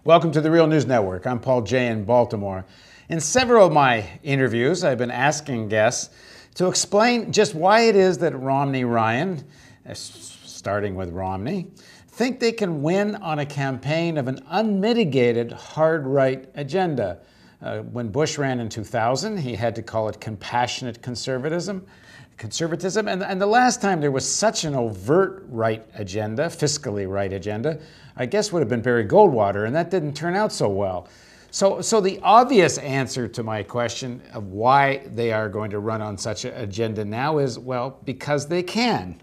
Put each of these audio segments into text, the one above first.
Welcome to the Real News Network. I'm Paul Jay in Baltimore. In several of my interviews, I've been asking guests to explain just why it is that Romney-Ryan, starting with Romney, think they can win on a campaign of an unmitigated hard-right agenda. When Bush ran in 2000, he had to call it compassionate conservatism. And the last time there was such an overt right agenda, fiscally right agenda, I guess would have been Barry Goldwater, and that didn't turn out so well. So the obvious answer to my question of why they are going to run on such an agenda now is, well, because they can.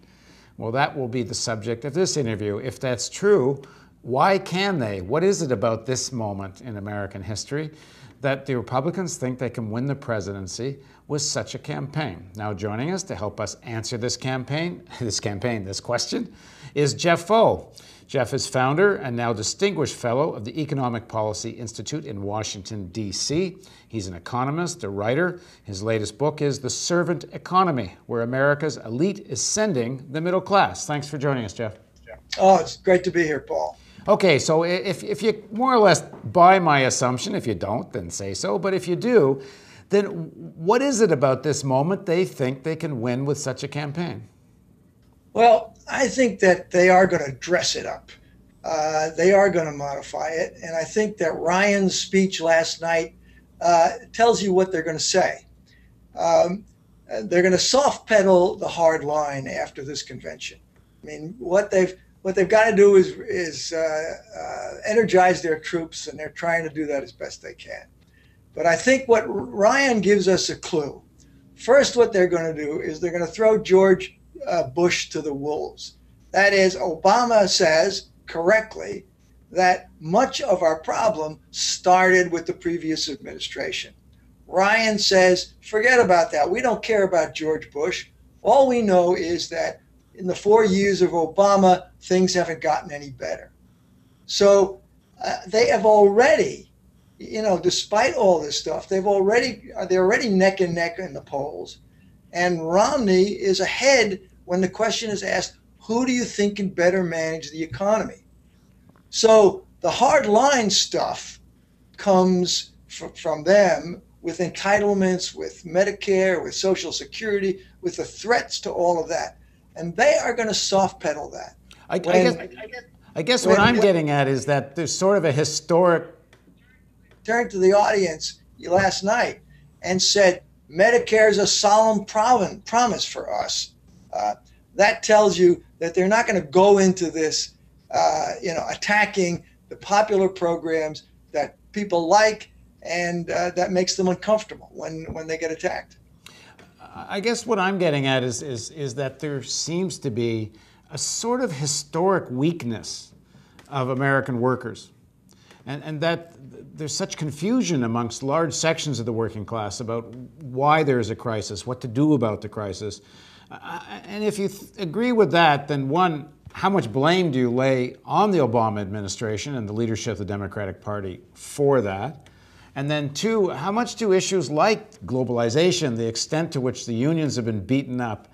Well, that will be the subject of this interview. If that's true, why can they? What is it about this moment in American history that the Republicans think they can win the presidency with such a campaign? Now, joining us to help us answer this question, is Jeff Foe. Jeff is founder and now distinguished fellow of the Economic Policy Institute in Washington, D.C. He's an economist, a writer. His latest book is The Servant Economy, where America's elite is sending the middle class. Thanks for joining us, Jeff. Oh, it's great to be here, Paul. Okay, so if you more or less buy my assumption, if you don't, then say so, but if you do, then what is it about this moment they think they can win with such a campaign? Well, I think that they are going to dress it up. They are going to modify it. And I think that Ryan's speech last night tells you what they're going to say. They're going to soft pedal the hard line after this convention. I mean, what they've got to do is energize their troops, and they're trying to do that as best they can. But I think what Ryan gives us a clue. First, what they're going to do is they're going to throw George Bush to the wolves. That is, Obama says correctly that much of our problem started with the previous administration. Ryan says, forget about that. We don't care about George Bush. All we know is that in the 4 years of Obama, things haven't gotten any better. So they have already, despite all this stuff, they're already neck and neck in the polls. And Romney is ahead when the question is asked, who do you think can better manage the economy? So the hard line stuff comes from them with entitlements, with Medicare, with Social Security, with the threats to all of that. And they are going to soft pedal that. I guess what I'm getting at is that there's sort of a historic... Turned to the audience last night and said, Medicare is a solemn promise for us. That tells you that they're not going to go into this, attacking the popular programs that people like, and that makes them uncomfortable when they get attacked. I guess what I'm getting at is that there seems to be a sort of historic weakness of American workers, and that there's such confusion amongst large sections of the working class about why there's a crisis, what to do about the crisis. And if you agree with that, then one, how much blame do you lay on the Obama administration and the leadership of the Democratic Party for that? And then two, how much do issues like globalization, the extent to which the unions have been beaten up,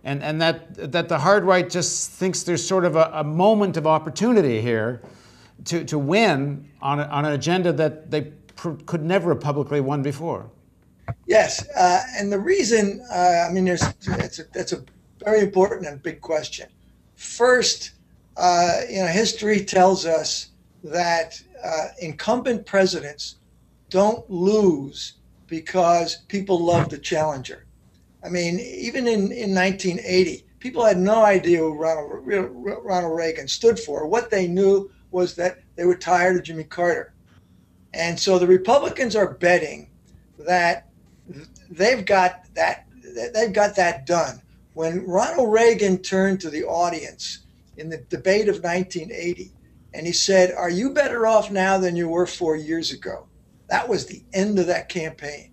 and that the hard right just thinks there's sort of a moment of opportunity here to win on an agenda that they could never have publicly won before? Yes, and the reason, that's a very important and big question. First, history tells us that incumbent presidents don't lose because people love the challenger. I mean, even in 1980, people had no idea who Ronald Reagan stood for. What they knew was that they were tired of Jimmy Carter. And so the Republicans are betting that they've got that done. When Ronald Reagan turned to the audience in the debate of 1980, and he said, "Are you better off now than you were 4 years ago?" That was the end of that campaign.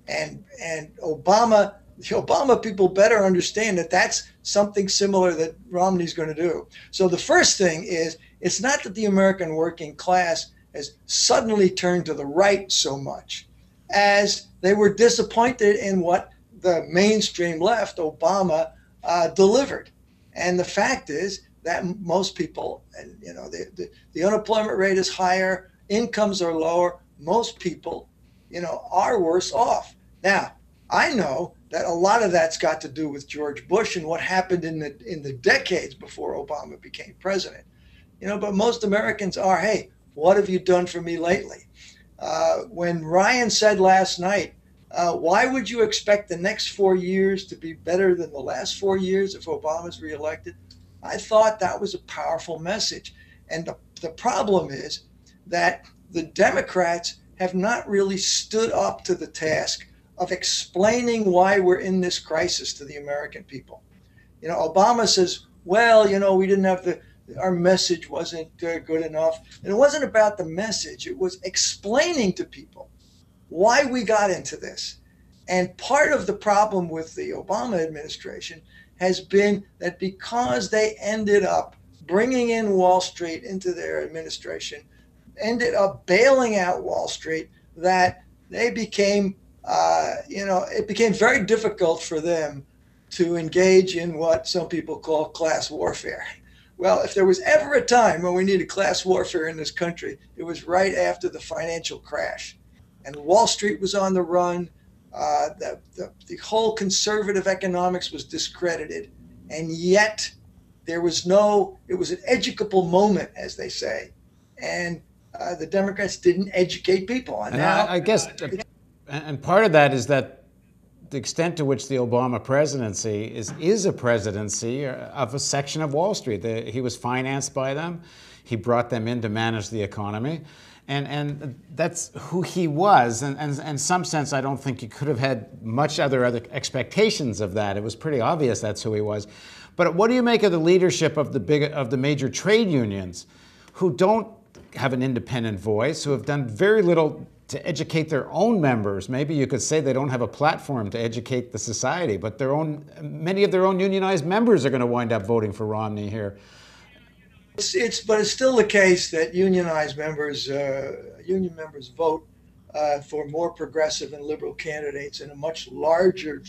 And the Obama people better understand that that's something similar that Romney's going to do. So the first thing is, it's not that the American working class has suddenly turned to the right so much as they were disappointed in what the mainstream left, Obama, delivered. And the fact is that most people, the unemployment rate is higher, incomes are lower, most people, are worse off. Now, I know that a lot of that's got to do with George Bush and what happened in the decades before Obama became president. But most Americans are, hey, what have you done for me lately? When Ryan said last night, why would you expect the next 4 years to be better than the last 4 years if Obama's reelected? I thought that was a powerful message. And the problem is that the Democrats have not really stood up to the task of explaining why we're in this crisis to the American people. Obama says, well, we didn't have our message wasn't good enough. And it wasn't about the message. It was explaining to people why we got into this. And part of the problem with the Obama administration has been that because they ended up bringing in Wall Street into their administration, ended up bailing out Wall Street, that they became, it became very difficult for them to engage in what some people call class warfare. Well, if there was ever a time when we needed class warfare in this country, it was right after the financial crash. And Wall Street was on the run. The whole conservative economics was discredited. And yet it was an educable moment, as they say. And the Democrats didn't educate people. And now, I guess, and part of that is that the extent to which the Obama presidency is a presidency of a section of Wall Street. He was financed by them. He brought them in to manage the economy. And that's who he was. And in some sense, I don't think you could have had much other expectations of that. It was pretty obvious that's who he was. But what do you make of the leadership of the major trade unions who don't have an independent voice, who have done very little to educate their own members? Maybe you could say they don't have a platform to educate the society, but many of their own unionized members are going to wind up voting for Romney here. But it's still the case that unionized members, union members vote for more progressive and liberal candidates in a much larger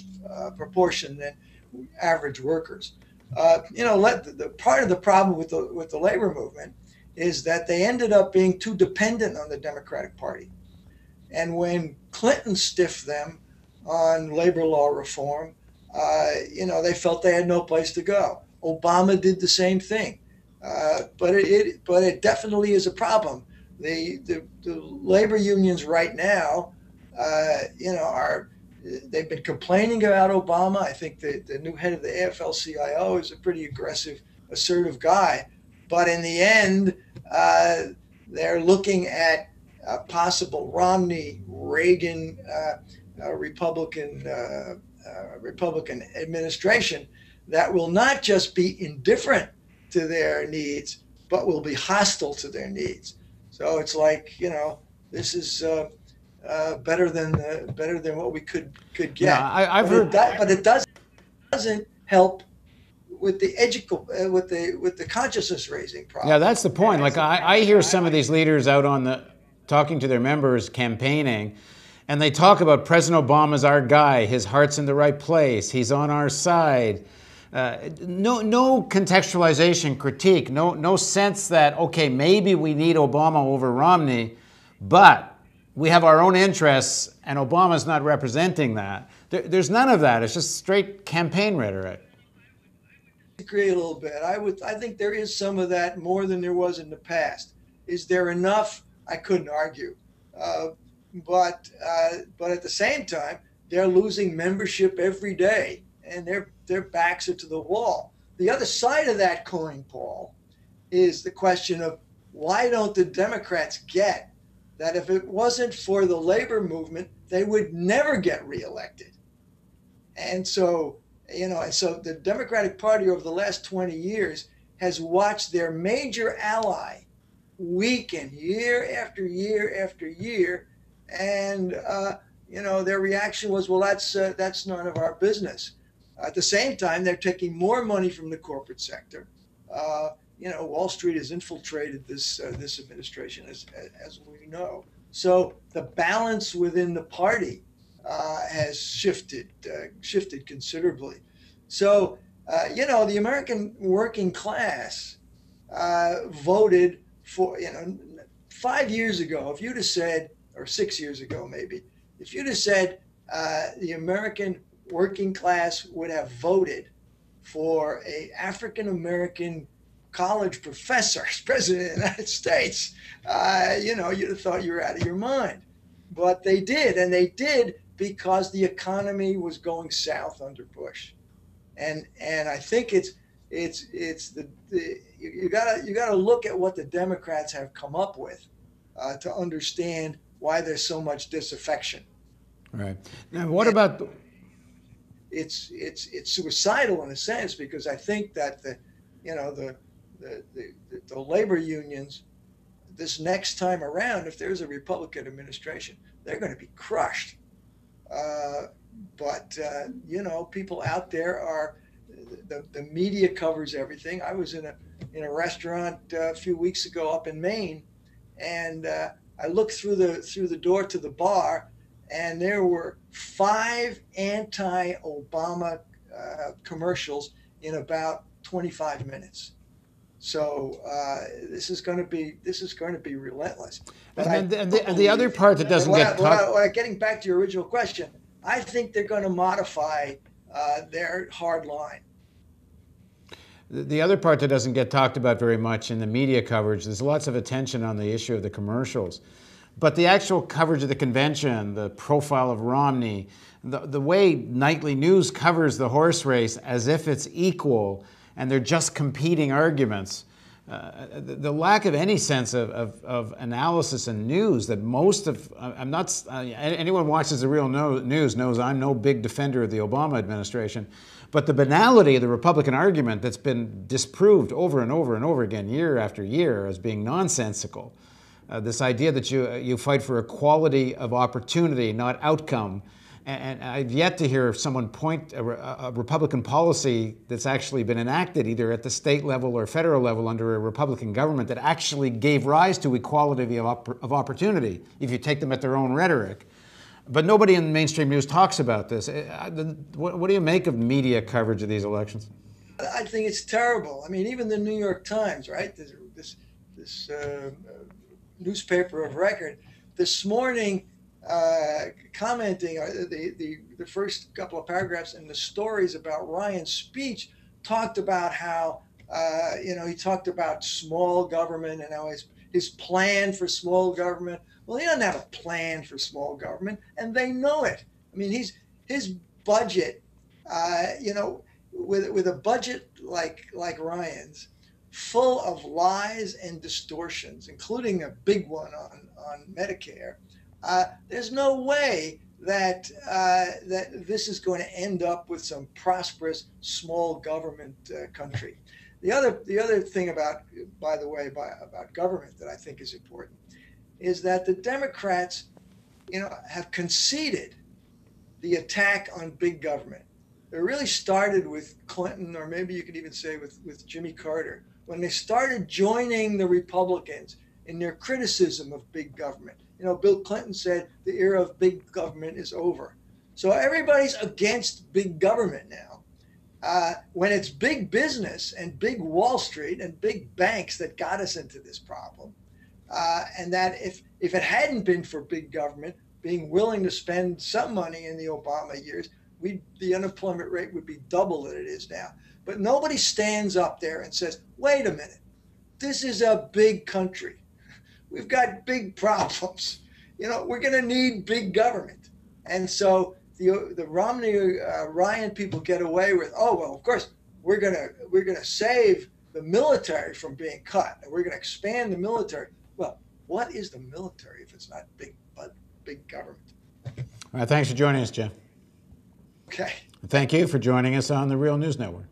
proportion than average workers. Part of the problem with the labor movement is that they ended up being too dependent on the Democratic Party. And when Clinton stiffed them on labor law reform, they felt they had no place to go. Obama did the same thing. But it definitely is a problem. The labor unions right now, they've been complaining about Obama. I think the new head of the AFL-CIO is a pretty aggressive, assertive guy. But in the end, they're looking at a possible Romney-Reagan Republican administration that will not just be indifferent to their needs, but will be hostile to their needs. So it's like, this is better than what we could get. Yeah, I've heard that, but it doesn't help with the consciousness raising problem. Yeah, that's the point. Like I hear some of these leaders out talking to their members, campaigning, and they talk about President Obama's our guy. His heart's in the right place. He's on our side. No contextualization, critique, no sense that, okay, maybe we need Obama over Romney, but we have our own interests and Obama's not representing that. There's none of that. It's just straight campaign rhetoric. I agree a little bit. I think there is some of that more than there was in the past. Is there enough? I couldn't argue. But at the same time, they're losing membership every day, and their backs are to the wall. The other side of that coin, Paul, is the question of why don't the Democrats get that if it wasn't for the labor movement, they would never get reelected. And so, the Democratic Party over the last 20 years has watched their major ally weaken year after year after year. And, their reaction was, well, that's none of our business. At the same time, they're taking more money from the corporate sector. Wall Street has infiltrated this administration, as we know. So the balance within the party has shifted considerably. So, the American working class voted 5 years ago, if you'd have said, or 6 years ago maybe, if you'd have said the American working class would have voted for a African American college professor as president of the United States, you'd have thought you were out of your mind. But they did, and they did because the economy was going south under Bush, and I think you gotta look at what the Democrats have come up with to understand why there's so much disaffection. Right. Now, what about? It's suicidal in a sense, because I think that the labor unions, this next time around, if there's a Republican administration, they're going to be crushed. But people out there are, the media covers everything. I was in a restaurant a few weeks ago up in Maine, and I looked through the door to the bar, and there were 5 anti-Obama commercials in about 25 minutes. So this is going to be relentless. And the other part that doesn't get talked. Getting back to your original question, I think they're going to modify their hard line. The other part that doesn't get talked about very much in the media coverage, there's lots of attention on the issue of the commercials. But the actual coverage of the convention, the profile of Romney, the way nightly news covers the horse race as if it's equal and they're just competing arguments, the lack of any sense of analysis and news that most of, anyone who watches the real news knows I'm no big defender of the Obama administration, but the banality of the Republican argument that's been disproved over and over and over again, year after year, as being nonsensical. This idea that you fight for equality of opportunity, not outcome. And I've yet to hear someone point a Republican policy that's actually been enacted either at the state level or federal level under a Republican government that actually gave rise to equality of opportunity, if you take them at their own rhetoric. But nobody in mainstream news talks about this. What do you make of media coverage of these elections? I think it's terrible. I mean, even the New York Times, right? This newspaper of record, this morning, commenting the first couple of paragraphs in the stories about Ryan's speech, talked about how he talked about small government and how his plan for small government. Well, he doesn't have a plan for small government, and they know it. I mean, his budget, with a budget like Ryan's, full of lies and distortions, including a big one on Medicare. There's no way that this is going to end up with some prosperous small government country. The other thing about government that I think is important is that the Democrats, have conceded the attack on big government. It really started with Clinton, or maybe you could even say with Jimmy Carter, when they started joining the Republicans in their criticism of big government. Bill Clinton said the era of big government is over. So everybody's against big government now. When it's big business and big Wall Street and big banks that got us into this problem, and that if it hadn't been for big government being willing to spend some money in the Obama years, the unemployment rate would be double that it is now. But nobody stands up there and says, wait a minute, this is a big country. We've got big problems. We're going to need big government. And so the Romney Ryan people get away with, oh, well, of course, we're going to save the military from being cut. And we're going to expand the military. Well, what is the military if it's not big government? All right, thanks for joining us, Jeff. Okay. Thank you for joining us on the Real News Network.